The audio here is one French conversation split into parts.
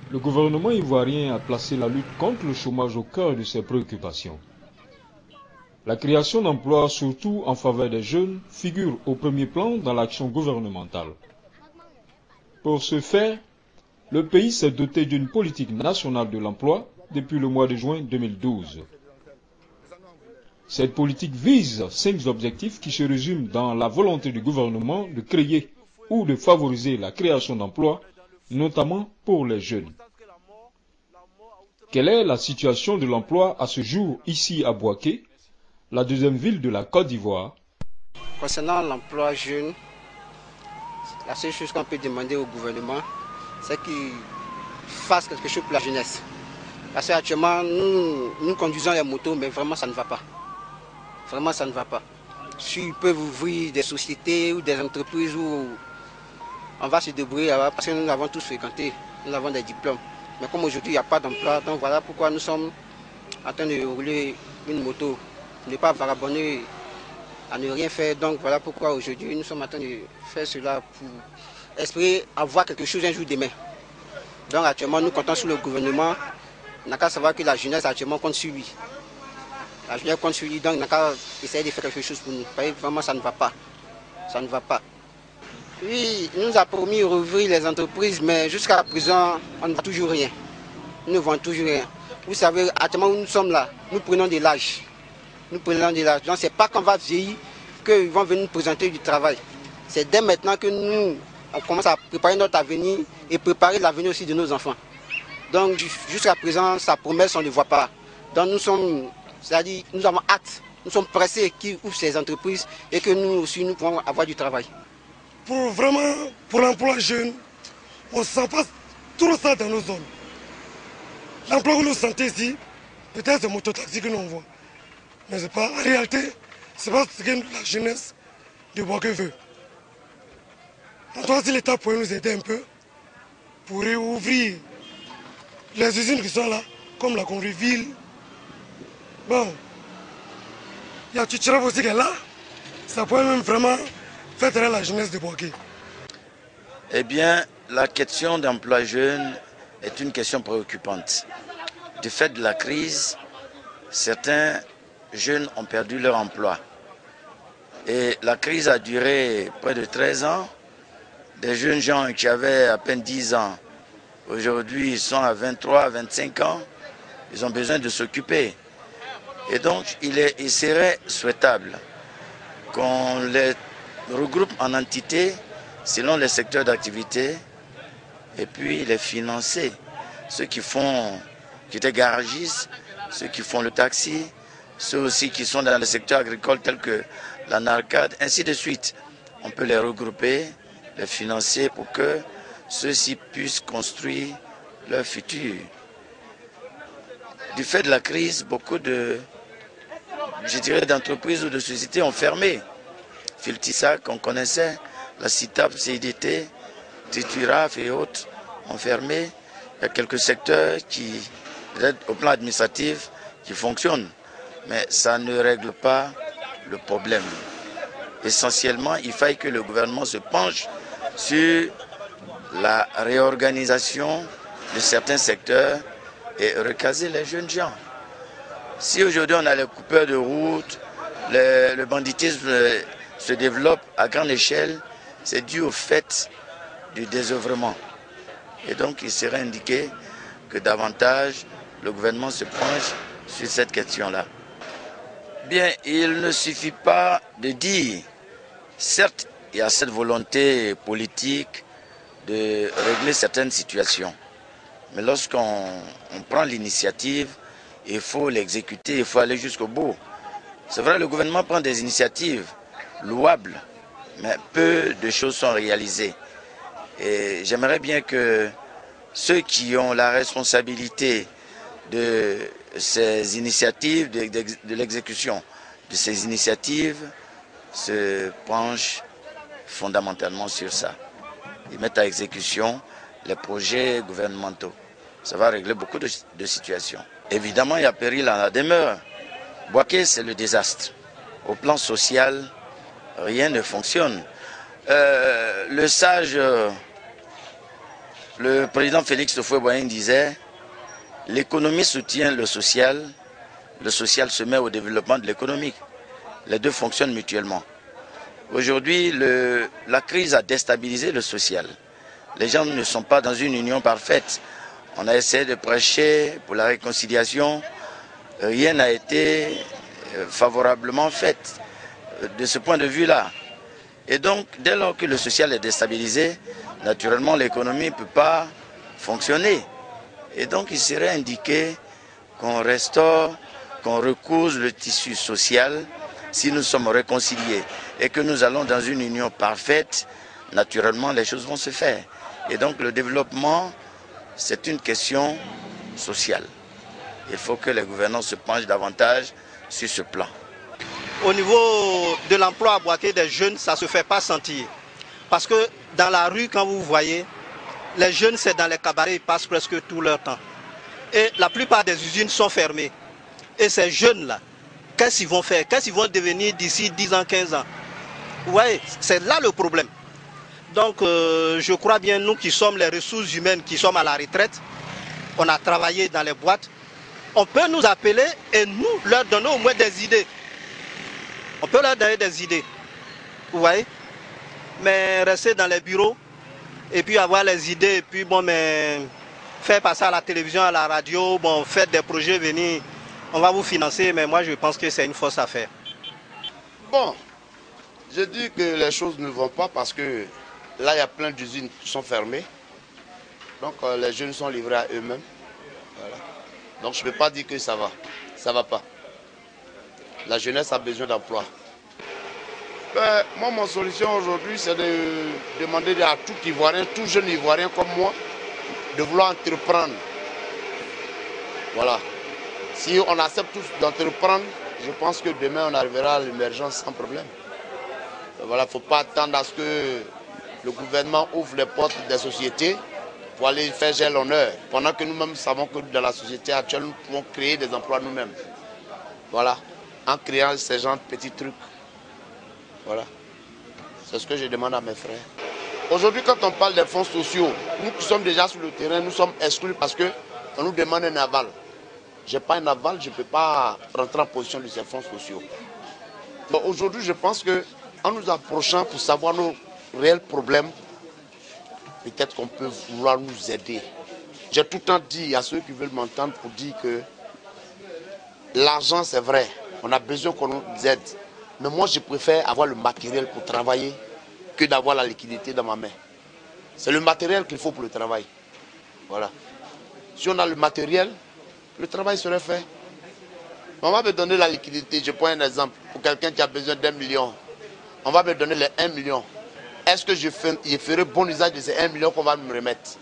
Le gouvernement ivoirien a placé la lutte contre le chômage au cœur de ses préoccupations. La création d'emplois, surtout en faveur des jeunes, figure au premier plan dans l'action gouvernementale. Pour ce faire, le pays s'est doté d'une politique nationale de l'emploi depuis le mois de juin 2012. Cette politique vise 5 objectifs qui se résument dans la volonté du gouvernement de créer ou de favoriser la création d'emplois, notamment pour les jeunes. Quelle est la situation de l'emploi à ce jour ici à Bouaké, la deuxième ville de la Côte d'Ivoire? Concernant l'emploi jeune, la seule chose qu'on peut demander au gouvernement, c'est qu'il fasse quelque chose pour la jeunesse. Parce qu'actuellement, nous conduisons les motos, mais vraiment ça ne va pas. Vraiment ça ne va pas. S'ils peuvent ouvrir des sociétés ou des entreprises où on va se débrouiller là-bas, parce que nous l'avons tous fréquenté, nous avons des diplômes. Mais comme aujourd'hui il n'y a pas d'emploi, donc voilà pourquoi nous sommes en train de rouler une moto, ne pas vagabonder, à ne rien faire. Donc voilà pourquoi aujourd'hui nous sommes en train de faire cela pour espérer avoir quelque chose un jour demain. Donc actuellement nous comptons sur le gouvernement. On n'a qu'à savoir que la jeunesse actuellement compte sur lui. La jeunesse compte sur lui, donc on n'a qu'à essayer de faire quelque chose pour nous. Parce que vraiment ça ne va pas. Ça ne va pas. Oui, il nous a promis de rouvrir les entreprises, mais jusqu'à présent, on ne voit toujours rien. Nous ne voyons toujours rien. Vous savez, actuellement où nous sommes là, nous prenons de l'âge. Nous prenons de l'âge. Donc c'est pas qu'on va vieillir qu'ils vont venir nous présenter du travail. C'est dès maintenant que nous, on commence à préparer notre avenir et préparer l'avenir aussi de nos enfants. Donc jusqu'à présent, sa promesse, on ne voit pas. Donc nous sommes, c'est-à-dire, nous avons hâte, nous sommes pressés qu'ils ouvrent ces entreprises et que nous aussi, nous pouvons avoir du travail. Pour l'emploi jeune, on ne sent pas trop ça dans nos zones. L'emploi que nous sentons ici, peut-être c'est mototaxi que nous voit. Mais c'est pas, en réalité, c'est pas ce que la jeunesse de Bouaké veut. En tout cas, si l'État pouvait nous aider un peu pour réouvrir les usines qui sont là, comme la Congreville. Bon, il y a Tchitchirab aussi qui est là. Ça pourrait même vraiment faire taire la jeunesse de Bouaké. Eh bien, la question d'emploi jeune est une question préoccupante. Du fait de la crise, certains jeunes ont perdu leur emploi. Et la crise a duré près de 13 ans. Des jeunes gens qui avaient à peine 10 ans, aujourd'hui ils sont à 23, 25 ans, ils ont besoin de s'occuper. Et donc il serait souhaitable qu'on les regroupe en entités selon les secteurs d'activité et puis les financer. Ceux qui étaient garagistes, ceux qui font le taxi, ceux aussi qui sont dans le secteur agricole tel que la NARCAD, ainsi de suite. On peut les regrouper, les financer pour que ceux-ci puissent construire leur futur. Du fait de la crise, beaucoup d'entreprises ou de sociétés ont fermé. Filtissac, on connaissait, la CITAP, CIDT, Tituraf et autres ont fermé. Il y a quelques secteurs qui, au plan administratif, qui fonctionnent. Mais ça ne règle pas le problème. Essentiellement, il faille que le gouvernement se penche sur la réorganisation de certains secteurs et recaser les jeunes gens. Si aujourd'hui on a les coupeurs de route, le banditisme se développe à grande échelle, c'est dû au fait du désœuvrement. Et donc il serait indiqué que davantage le gouvernement se penche sur cette question-là. Bien, il ne suffit pas de dire, certes, il y a cette volonté politique de régler certaines situations. Mais lorsqu'on prend l'initiative, il faut l'exécuter, il faut aller jusqu'au bout. C'est vrai, le gouvernement prend des initiatives louables, mais peu de choses sont réalisées. Et j'aimerais bien que ceux qui ont la responsabilité de ces initiatives, de l'exécution de ces initiatives, se penchent fondamentalement sur ça. Ils mettent à exécution les projets gouvernementaux. Ça va régler beaucoup de situations. Évidemment, il y a péril à la demeure. Bouaké, c'est le désastre. Au plan social, rien ne fonctionne. Le sage Le président Félix Houphouët-Boigny disait « L'économie soutient le social se met au développement de l'économie. Les deux fonctionnent mutuellement. » Aujourd'hui, la crise a déstabilisé le social. Les gens ne sont pas dans une union parfaite. On a essayé de prêcher pour la réconciliation. Rien n'a été favorablement fait de ce point de vue-là. Et donc, dès lors que le social est déstabilisé, naturellement, l'économie ne peut pas fonctionner. Et donc, il serait indiqué qu'on restaure, qu'on recouse le tissu social si nous sommes réconciliés et que nous allons dans une union parfaite, naturellement, les choses vont se faire. Et donc, le développement, c'est une question sociale. Il faut que les gouvernants se penchent davantage sur ce plan. Au niveau de l'emploi à Boaké des jeunes, ça ne se fait pas sentir. Parce que dans la rue, quand vous voyez, les jeunes, c'est dans les cabarets, ils passent presque tout leur temps. Et la plupart des usines sont fermées. Et ces jeunes-là, qu'est-ce qu'ils vont faire? Qu'est-ce qu'ils vont devenir d'ici 10 ans, 15 ans? Vous voyez, c'est là le problème. Donc, je crois bien, nous qui sommes les ressources humaines, qui sommes à la retraite, on a travaillé dans les boîtes, on peut nous appeler et nous leur donner au moins des idées. On peut leur donner des idées, vous voyez. Mais rester dans les bureaux et puis avoir les idées et puis bon, mais faire passer à la télévision, à la radio, bon, faire des projets, venir, on va vous financer, mais moi je pense que c'est une fausse affaire. Bon, je dis que les choses ne vont pas parce que là il y a plein d'usines qui sont fermées. Donc les jeunes sont livrés à eux-mêmes. Voilà. Donc je ne peux pas dire que ça va. Ça ne va pas. La jeunesse a besoin d'emploi. Moi, mon solution aujourd'hui, c'est de demander à tout Ivoirien, tout jeune Ivoirien comme moi, de vouloir entreprendre. Voilà. Si on accepte tous d'entreprendre, je pense que demain, on arrivera à l'émergence sans problème. Voilà, il ne faut pas attendre à ce que le gouvernement ouvre les portes des sociétés pour aller faire gel l'honneur. Pendant que nous-mêmes savons que dans la société actuelle, nous pouvons créer des emplois nous-mêmes. Voilà. En créant ces genres de petits trucs. Voilà. C'est ce que je demande à mes frères. Aujourd'hui, quand on parle des fonds sociaux, nous qui sommes déjà sur le terrain, nous sommes exclus parce qu'on nous demande un aval. Je n'ai pas un aval, je ne peux pas rentrer en position de ces fonds sociaux. Aujourd'hui, je pense qu'en nous approchant pour savoir nos réels problèmes, peut-être qu'on peut vouloir nous aider. J'ai tout le temps dit à ceux qui veulent m'entendre pour dire que l'argent, c'est vrai. On a besoin qu'on nous aide. Mais moi, je préfère avoir le matériel pour travailler que d'avoir la liquidité dans ma main. C'est le matériel qu'il faut pour le travail. Voilà. Si on a le matériel, le travail serait fait. On va me donner la liquidité. Je prends un exemple. Pour quelqu'un qui a besoin d'1 million, on va me donner les 1 million. Est-ce que je ferai bon usage de ces 1 million qu'on va me remettre?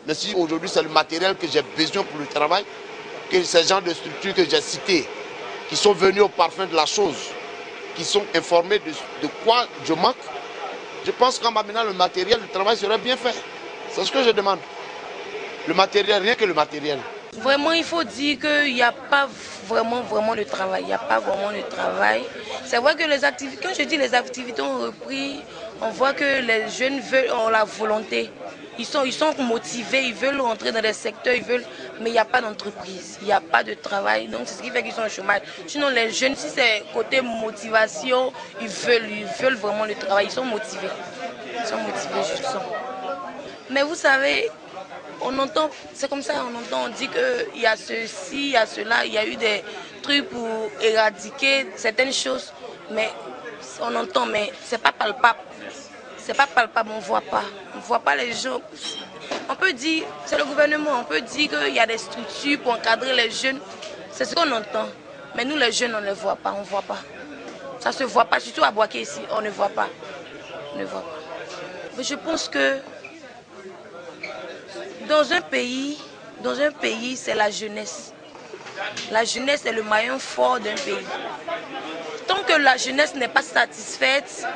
Mais si aujourd'hui, c'est le matériel que j'ai besoin pour le travail, que ces gens de structures que j'ai cités, qui sont venus au parfum de la chose, qui sont informés de quoi je manque, je pense qu'en m'amenant le matériel, le travail serait bien fait. C'est ce que je demande. Le matériel, rien que le matériel. Vraiment, il faut dire qu'il n'y a pas vraiment de travail. Il n'y a pas vraiment de travail. C'est vrai que les activités, quand je dis les activités ont repris, on voit que les jeunes ont la volonté. Ils sont motivés, ils veulent rentrer dans des secteurs, mais il n'y a pas d'entreprise, il n'y a pas de travail. Donc c'est ce qui fait qu'ils sont au chômage. Sinon les jeunes, si c'est côté motivation, ils veulent vraiment le travail, ils sont motivés. Ils sont motivés justement. Mais vous savez, on entend, c'est comme ça, on dit qu'il y a ceci, il y a cela, il y a eu des trucs pour éradiquer certaines choses, mais on entend, mais c'est pas palpable. C'est pas palpable, on ne voit pas. On ne voit pas les gens. On peut dire, c'est le gouvernement, on peut dire qu'il y a des structures pour encadrer les jeunes. C'est ce qu'on entend. Mais nous, les jeunes, on ne les voit pas, on ne voit pas. Ça ne se voit pas, surtout à Boaké ici, on ne voit pas. On ne voit pas. Mais je pense que dans un pays, c'est la jeunesse. La jeunesse est le maillon fort d'un pays. Tant que la jeunesse n'est pas satisfaite,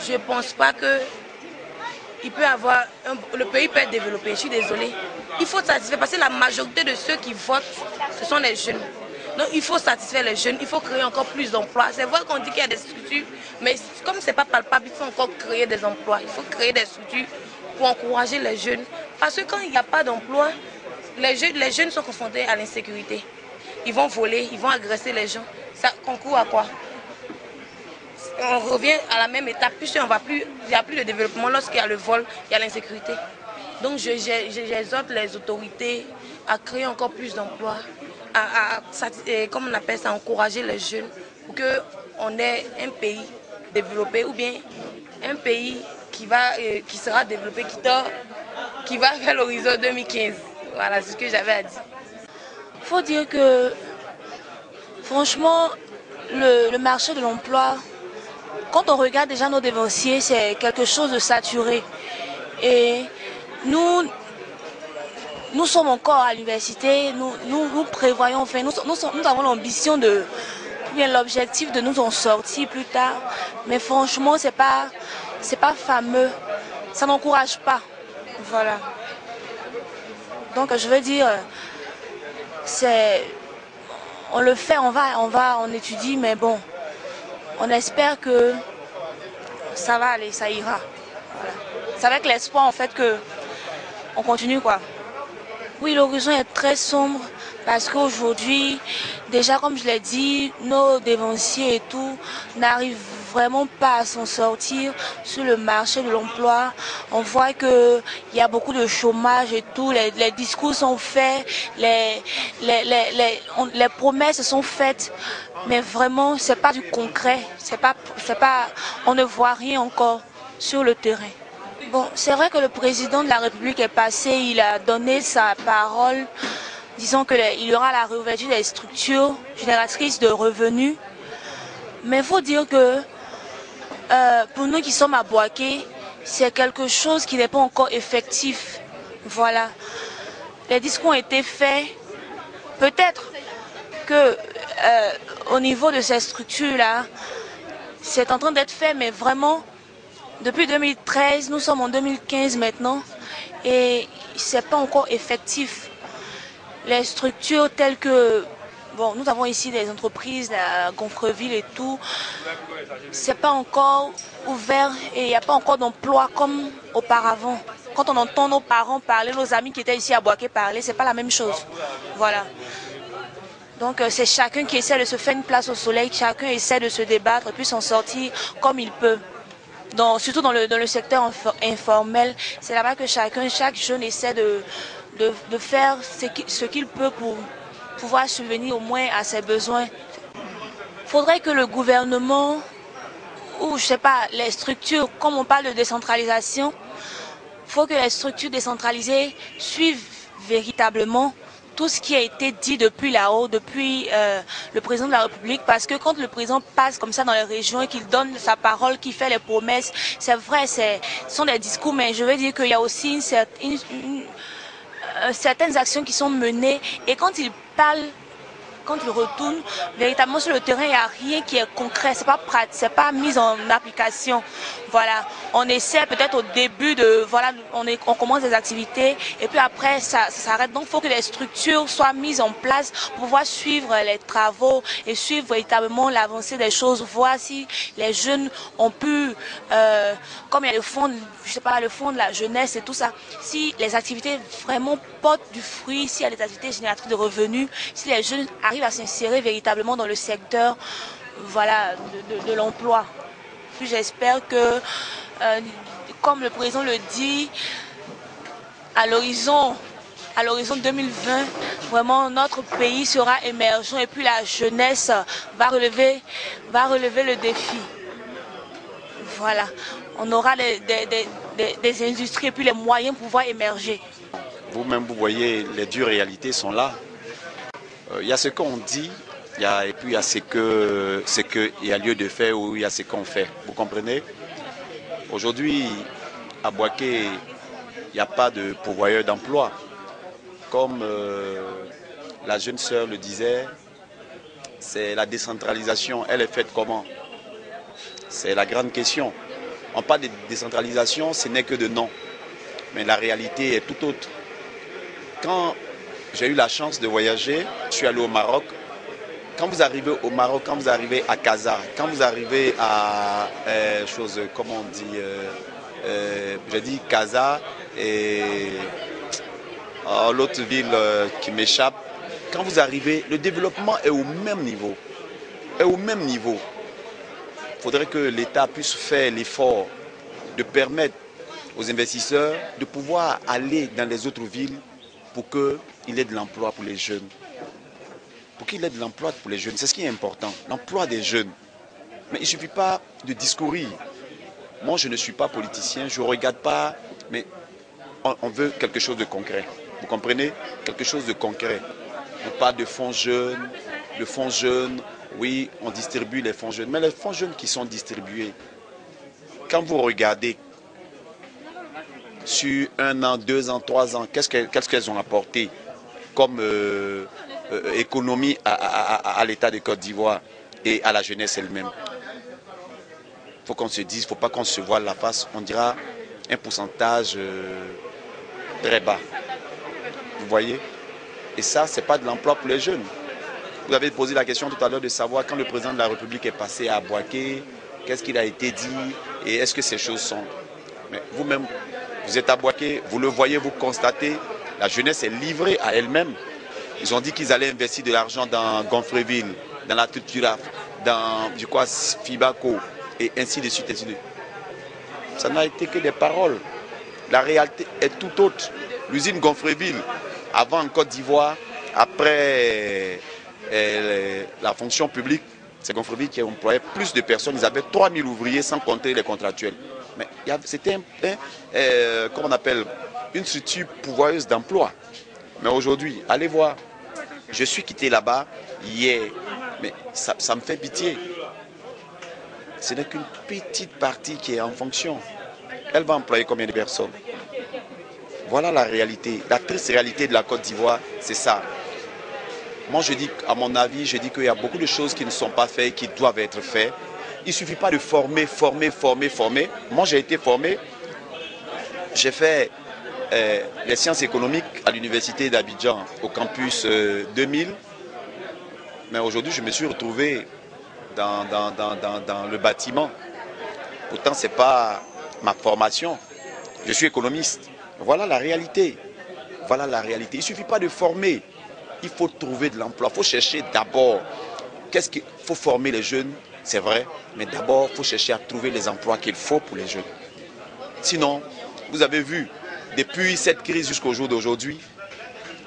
je ne pense pas que le pays peut être développé. Je suis désolée. Il faut satisfaire parce que la majorité de ceux qui votent, ce sont les jeunes. Donc il faut satisfaire les jeunes, il faut créer encore plus d'emplois. C'est vrai qu'on dit qu'il y a des structures, mais comme ce n'est pas palpable, il faut encore créer des emplois. Il faut créer des structures pour encourager les jeunes. Parce que quand il n'y a pas d'emploi, les jeunes sont confrontés à l'insécurité. Ils vont voler, ils vont agresser les gens. Ça concourt à quoi? On revient à la même étape, puisqu'il n'y a plus de développement lorsqu'il y a le vol, il y a l'insécurité. Donc j'exhorte les autorités à créer encore plus d'emplois, comme on appelle ça, encourager les jeunes pour qu'on ait un pays développé ou bien un pays qui sera développé, qui va vers l'horizon 2015. Voilà, c'est ce que j'avais à dire. Il faut dire que, franchement, le marché de l'emploi, quand on regarde déjà nos dévanciers, c'est quelque chose de saturé. Et nous sommes encore à l'université, nous prévoyons, enfin, nous avons l'ambition l'objectif de nous en sortir plus tard. Mais franchement, c'est pas fameux, ça n'encourage pas. Voilà. Donc je veux dire, on le fait, on étudie, mais bon, on espère que ça va aller, ça ira. Voilà. C'est avec l'espoir en fait que on continue quoi. Oui, l'horizon est très sombre parce qu'aujourd'hui, déjà comme je l'ai dit, nos dévanciers et tout n'arrivent vraiment pas à s'en sortir sur le marché de l'emploi. On voit qu'il y a beaucoup de chômage et tout, les discours sont faits, les promesses sont faites, mais vraiment c'est pas du concret, on ne voit rien encore sur le terrain. Bon, c'est vrai que le président de la République est passé, il a donné sa parole, disons qu'il y aura la réouverture des structures génératrices de revenus. Mais il faut dire que pour nous qui sommes à Bouaké, c'est quelque chose qui n'est pas encore effectif. Voilà. Les discours ont été faits. Peut-être que au niveau de ces structures-là, c'est en train d'être fait, mais vraiment, depuis 2013, nous sommes en 2015 maintenant, et ce n'est pas encore effectif. Les structures telles que, bon, nous avons ici des entreprises à Gonfreville et tout, c'est pas encore ouvert et il n'y a pas encore d'emploi comme auparavant. Quand on entend nos parents parler, nos amis qui étaient ici à Bouaké parler, c'est pas la même chose. Voilà. Donc c'est chacun qui essaie de se faire une place au soleil, chacun essaie de se débattre et puis s'en sortir comme il peut. Surtout dans le secteur informel, c'est là-bas que chaque jeune essaie de faire ce qu'il peut pour pouvoir subvenir au moins à ses besoins. Il faudrait que le gouvernement, ou je sais pas, les structures, comme on parle de décentralisation, il faut que les structures décentralisées suivent véritablement tout ce qui a été dit depuis là-haut, depuis le président de la République, parce que quand le président passe comme ça dans les régions et qu'il donne sa parole, qu'il fait les promesses, c'est vrai, ce sont des discours, mais je veux dire qu'il y a aussi certaines actions qui sont menées, et quand il parle, quand il retourne, véritablement sur le terrain, il n'y a rien qui est concret, c'est pas mis en application. Voilà, on essaie peut-être au début on commence des activités et puis après ça s'arrête. Donc il faut que les structures soient mises en place pour pouvoir suivre les travaux et suivre véritablement l'avancée des choses, voir si les jeunes ont pu, comme il y a le fonds, je sais pas, le fonds de la jeunesse et tout ça, si les activités vraiment portent du fruit, s'il y a des activités génératrices de revenus, si les jeunes arrivent à s'insérer véritablement dans le secteur, voilà, de l'emploi. Puis j'espère que, comme le président le dit, à l'horizon 2020, vraiment notre pays sera émergent et puis la jeunesse va relever le défi. Voilà, on aura des industries et puis les moyens pour pouvoir émerger. Vous-même, vous voyez, les dures réalités sont là. Il y a ce qu'on dit, et puis il y a ce qu'il y a lieu de faire ou il y a ce qu'on fait. Vous comprenez? Aujourd'hui, à Bouaké, il n'y a pas de pourvoyeur d'emploi. Comme la jeune sœur le disait, c'est la décentralisation. Elle est faite comment? C'est la grande question. On parle de décentralisation, ce n'est que de nom. Mais la réalité est tout autre. Quand j'ai eu la chance de voyager, je suis allé au Maroc. Quand vous arrivez au Maroc, quand vous arrivez à Casa, quand vous arrivez à comment on dit, j'ai dit Casa et l'autre ville qui m'échappe, quand vous arrivez, le développement est au même niveau. Il faudrait que l'État puisse faire l'effort de permettre aux investisseurs de pouvoir aller dans les autres villes pour qu'il ait de l'emploi pour les jeunes. C'est ce qui est important, l'emploi des jeunes. Mais il ne suffit pas de discourir. Moi, je ne suis pas politicien, je ne regarde pas, mais on veut quelque chose de concret. Vous comprenez? Quelque chose de concret. On parle de fonds jeunes, oui, on distribue les fonds jeunes. Mais les fonds jeunes qui sont distribués, quand vous regardez sur 1 an, 2 ans, 3 ans, qu'est-ce qu'elles ont apporté comme économie à l'État de Côte d'Ivoire et à la jeunesse elle-même? Il faut qu'on se dise, il ne faut pas qu'on se voile la face. On dira un pourcentage très bas. Vous voyez? Et ça, ce n'est pas de l'emploi pour les jeunes. Vous avez posé la question tout à l'heure de savoir quand le président de la République est passé à Bouaké, qu'est-ce qu'il a été dit et est-ce que ces choses sont. Mais vous-même, vous êtes à Bouaké, vous le voyez, vous constatez, la jeunesse est livrée à elle-même. Ils ont dit qu'ils allaient investir de l'argent dans Gonfreville, dans la Tuturaf, dans Fibaco et ainsi de suite, Ça n'a été que des paroles. La réalité est tout autre. L'usine Gonfreville, avant en Côte d'Ivoire, après la fonction publique, c'est Gonfreville qui employait plus de personnes. Ils avaient 3000 ouvriers sans compter les contractuels. Mais c'était comment on appelle, une structure pourvoyeuse d'emploi. Mais aujourd'hui, allez voir, je suis quitté là-bas hier, mais ça me fait pitié. Ce n'est qu'une petite partie qui est en fonction. Elle va employer combien de personnes? Voilà la réalité, la triste réalité de la Côte d'Ivoire, c'est ça. Moi, je dis, à mon avis, je dis qu'il y a beaucoup de choses qui ne sont pas faites, qui doivent être faites. Il ne suffit pas de former. Moi, j'ai été formé. J'ai fait les sciences économiques à l'université d'Abidjan, au campus 2000. Mais aujourd'hui, je me suis retrouvé dans le bâtiment. Pourtant, ce n'est pas ma formation. Je suis économiste. Voilà la réalité. Il ne suffit pas de former. Il faut trouver de l'emploi. Il faut chercher d'abord. Qu'est-ce qu'il faut former les jeunes? C'est vrai. Mais d'abord, il faut chercher à trouver les emplois qu'il faut pour les jeunes. Sinon, vous avez vu, depuis cette crise jusqu'au jour d'aujourd'hui,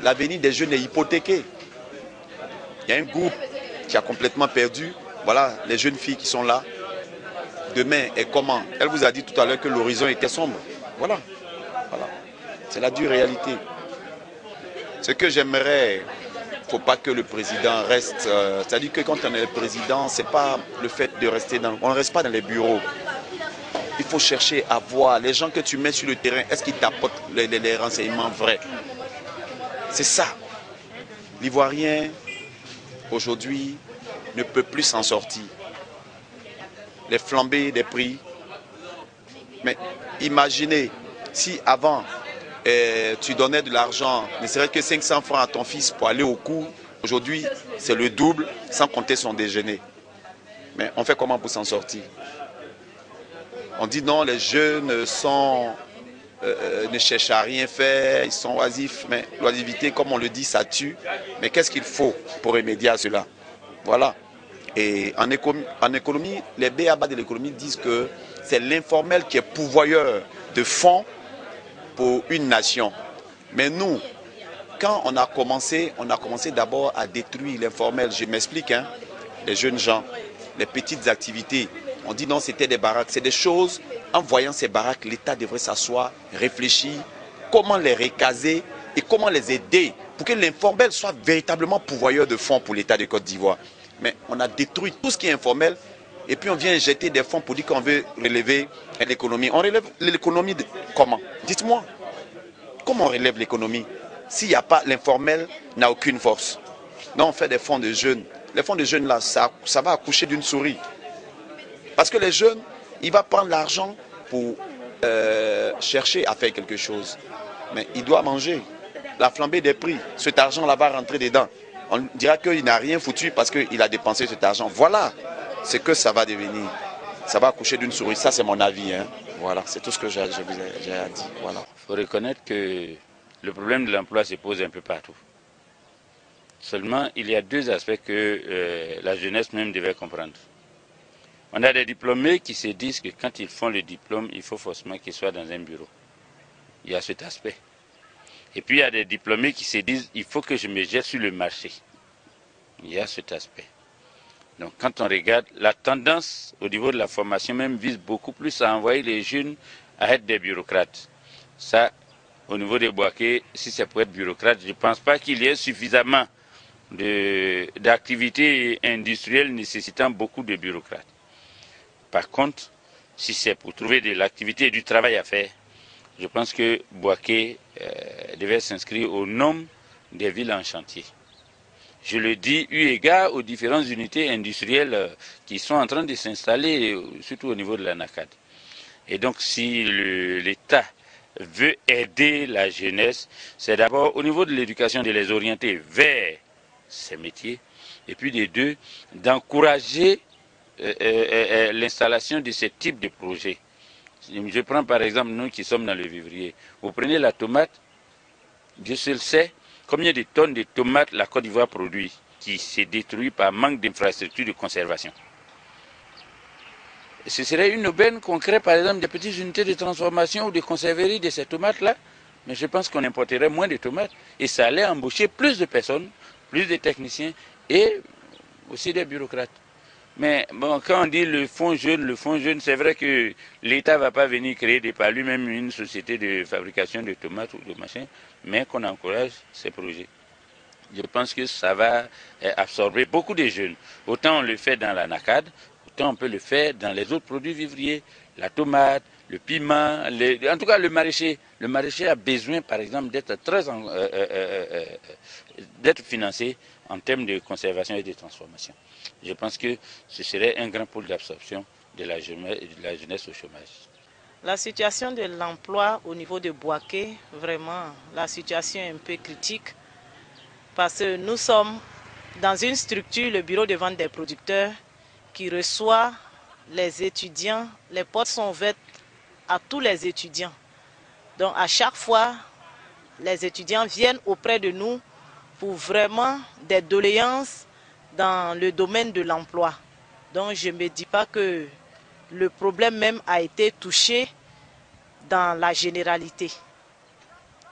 l'avenir des jeunes est hypothéqué. Il y a un groupe qui a complètement perdu. Voilà, les jeunes filles qui sont là. Demain est comment? Elle vous a dit tout à l'heure que l'horizon était sombre. Voilà. C'est la dure réalité. Ce que j'aimerais, il ne faut pas que le président reste... c'est-à-dire que quand on est le président, ce n'est pas le fait de rester dans... On ne reste pas dans les bureaux. Il faut chercher à voir les gens que tu mets sur le terrain. Est-ce qu'ils t'apportent les renseignements vrais? C'est ça. L'Ivoirien, aujourd'hui, ne peut plus s'en sortir. Les flambées des prix. Mais imaginez, si avant... tu donnais de l'argent, ne serait-ce que 500 francs à ton fils pour aller au cours. Aujourd'hui, c'est le double, sans compter son déjeuner. Mais on fait comment pour s'en sortir? On dit non, les jeunes ne cherchent à rien faire, ils sont oisifs. Mais l'oisivité, comme on le dit, ça tue. Mais qu'est-ce qu'il faut pour remédier à cela? Voilà. Et en économie, les b.a.-ba de l'économie disent que c'est l'informel qui est pourvoyeur de fonds pour une nation. Mais nous, quand on a commencé d'abord à détruire l'informel. Je m'explique, hein, les jeunes gens, les petites activités. On dit non, c'était des baraques. C'est des choses, en voyant ces baraques, l'État devrait s'asseoir, réfléchir, comment les recaser et comment les aider pour que l'informel soit véritablement pourvoyeur de fonds pour l'État de Côte d'Ivoire. Mais on a détruit tout ce qui est informel et puis on vient jeter des fonds pour dire qu'on veut relever l'économie. On relève l'économie comment? Dites-moi, comment on relève l'économie s'il n'y a pas l'informel, n'a aucune force? Non, on fait des fonds de jeunes. Les fonds de jeunes là, ça va accoucher d'une souris. Parce que les jeunes, ils vont prendre l'argent pour chercher à faire quelque chose. Mais il doit manger. La flambée des prix, cet argent là va rentrer dedans. On dira qu'il n'a rien foutu parce qu'il a dépensé cet argent. Voilà ce que ça va devenir. Ça va accoucher d'une souris. Ça, c'est mon avis. Hein. Voilà, c'est tout ce que j'ai à dire. Voilà. Il faut reconnaître que le problème de l'emploi se pose un peu partout. Seulement, il y a deux aspects que la jeunesse même devait comprendre. On a des diplômés qui se disent que quand ils font le diplôme, il faut forcément qu'ils soient dans un bureau. Il y a cet aspect. Et puis il y a des diplômés qui se disent il faut que je me jette sur le marché. Il y a cet aspect. Donc quand on regarde, la tendance au niveau de la formation même vise beaucoup plus à envoyer les jeunes à être des bureaucrates. Ça, au niveau des Bouaké, si c'est pour être bureaucrate, je ne pense pas qu'il y ait suffisamment d'activités industrielles nécessitant beaucoup de bureaucrates. Par contre, si c'est pour trouver de l'activité et du travail à faire, je pense que Bouaké devait s'inscrire au nombre des villes en chantier. Je le dis eu égard aux différentes unités industrielles qui sont en train de s'installer, surtout au niveau de la NACAD. Et donc si l'État veut aider la jeunesse, c'est d'abord au niveau de l'éducation de les orienter vers ces métiers, et puis de deux, d'encourager l'installation de ce type de projet. Je prends par exemple nous qui sommes dans le vivrier. Vous prenez la tomate, Dieu seul sait combien de tonnes de tomates la Côte d'Ivoire produit, qui se détruit par manque d'infrastructures de conservation. Ce serait une aubaine qu'on crée par exemple des petites unités de transformation ou de conserverie de ces tomates-là, mais je pense qu'on importerait moins de tomates et ça allait embaucher plus de personnes, plus de techniciens et aussi des bureaucrates. Mais bon, quand on dit le fonds jeune, c'est vrai que l'État ne va pas venir créer par lui-même une société de fabrication de tomates ou de machin, mais qu'on encourage ces projets. Je pense que ça va absorber beaucoup de jeunes. Autant on le fait dans la NACAD, autant on peut le faire dans les autres produits vivriers, la tomate, le piment, en tout cas le maraîcher. Le maraîcher a besoin, par exemple, d'être d'être financé en termes de conservation et de transformation. Je pense que ce serait un grand pôle d'absorption de la jeunesse au chômage. La situation de l'emploi au niveau de Bouaké, vraiment, la situation est un peu critique parce que nous sommes dans une structure, le bureau de vente des producteurs, qui reçoit les étudiants. Les portes sont ouvertes à tous les étudiants. Donc à chaque fois, les étudiants viennent auprès de nous pour vraiment des doléances dans le domaine de l'emploi. Donc je ne me dis pas que le problème même a été touché dans la généralité.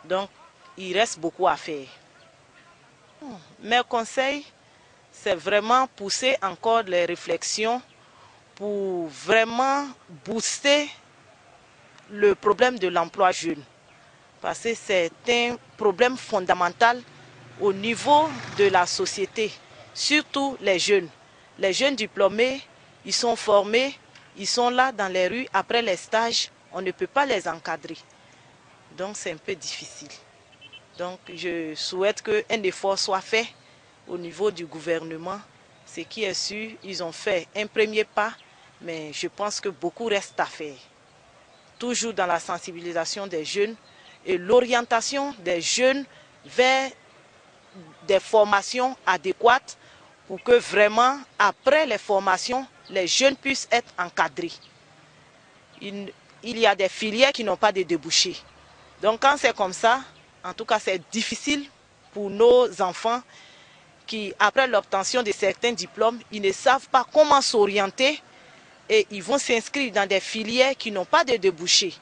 Donc il reste beaucoup à faire. Mes conseils, c'est vraiment pousser encore les réflexions pour vraiment booster le problème de l'emploi jeune. Parce que c'est un problème fondamental au niveau de la société, surtout les jeunes. Les jeunes diplômés, ils sont formés, ils sont là dans les rues, après les stages, on ne peut pas les encadrer. Donc c'est un peu difficile. Donc je souhaite qu'un effort soit fait au niveau du gouvernement. Ce qui est sûr, ils ont fait un premier pas, mais je pense que beaucoup reste à faire. Toujours dans la sensibilisation des jeunes et l'orientation des jeunes vers des formations adéquates pour que vraiment, après les formations, les jeunes puissent être encadrés. Il y a des filières qui n'ont pas de débouchés. Donc quand c'est comme ça, en tout cas c'est difficile pour nos enfants qui, après l'obtention de certains diplômes, ils ne savent pas comment s'orienter et ils vont s'inscrire dans des filières qui n'ont pas de débouchés.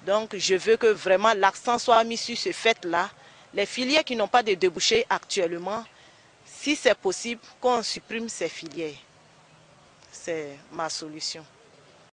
Donc je veux que vraiment l'accent soit mis sur ce fait-là. Les filières qui n'ont pas de débouchés actuellement, si c'est possible, qu'on supprime ces filières. C'est ma solution.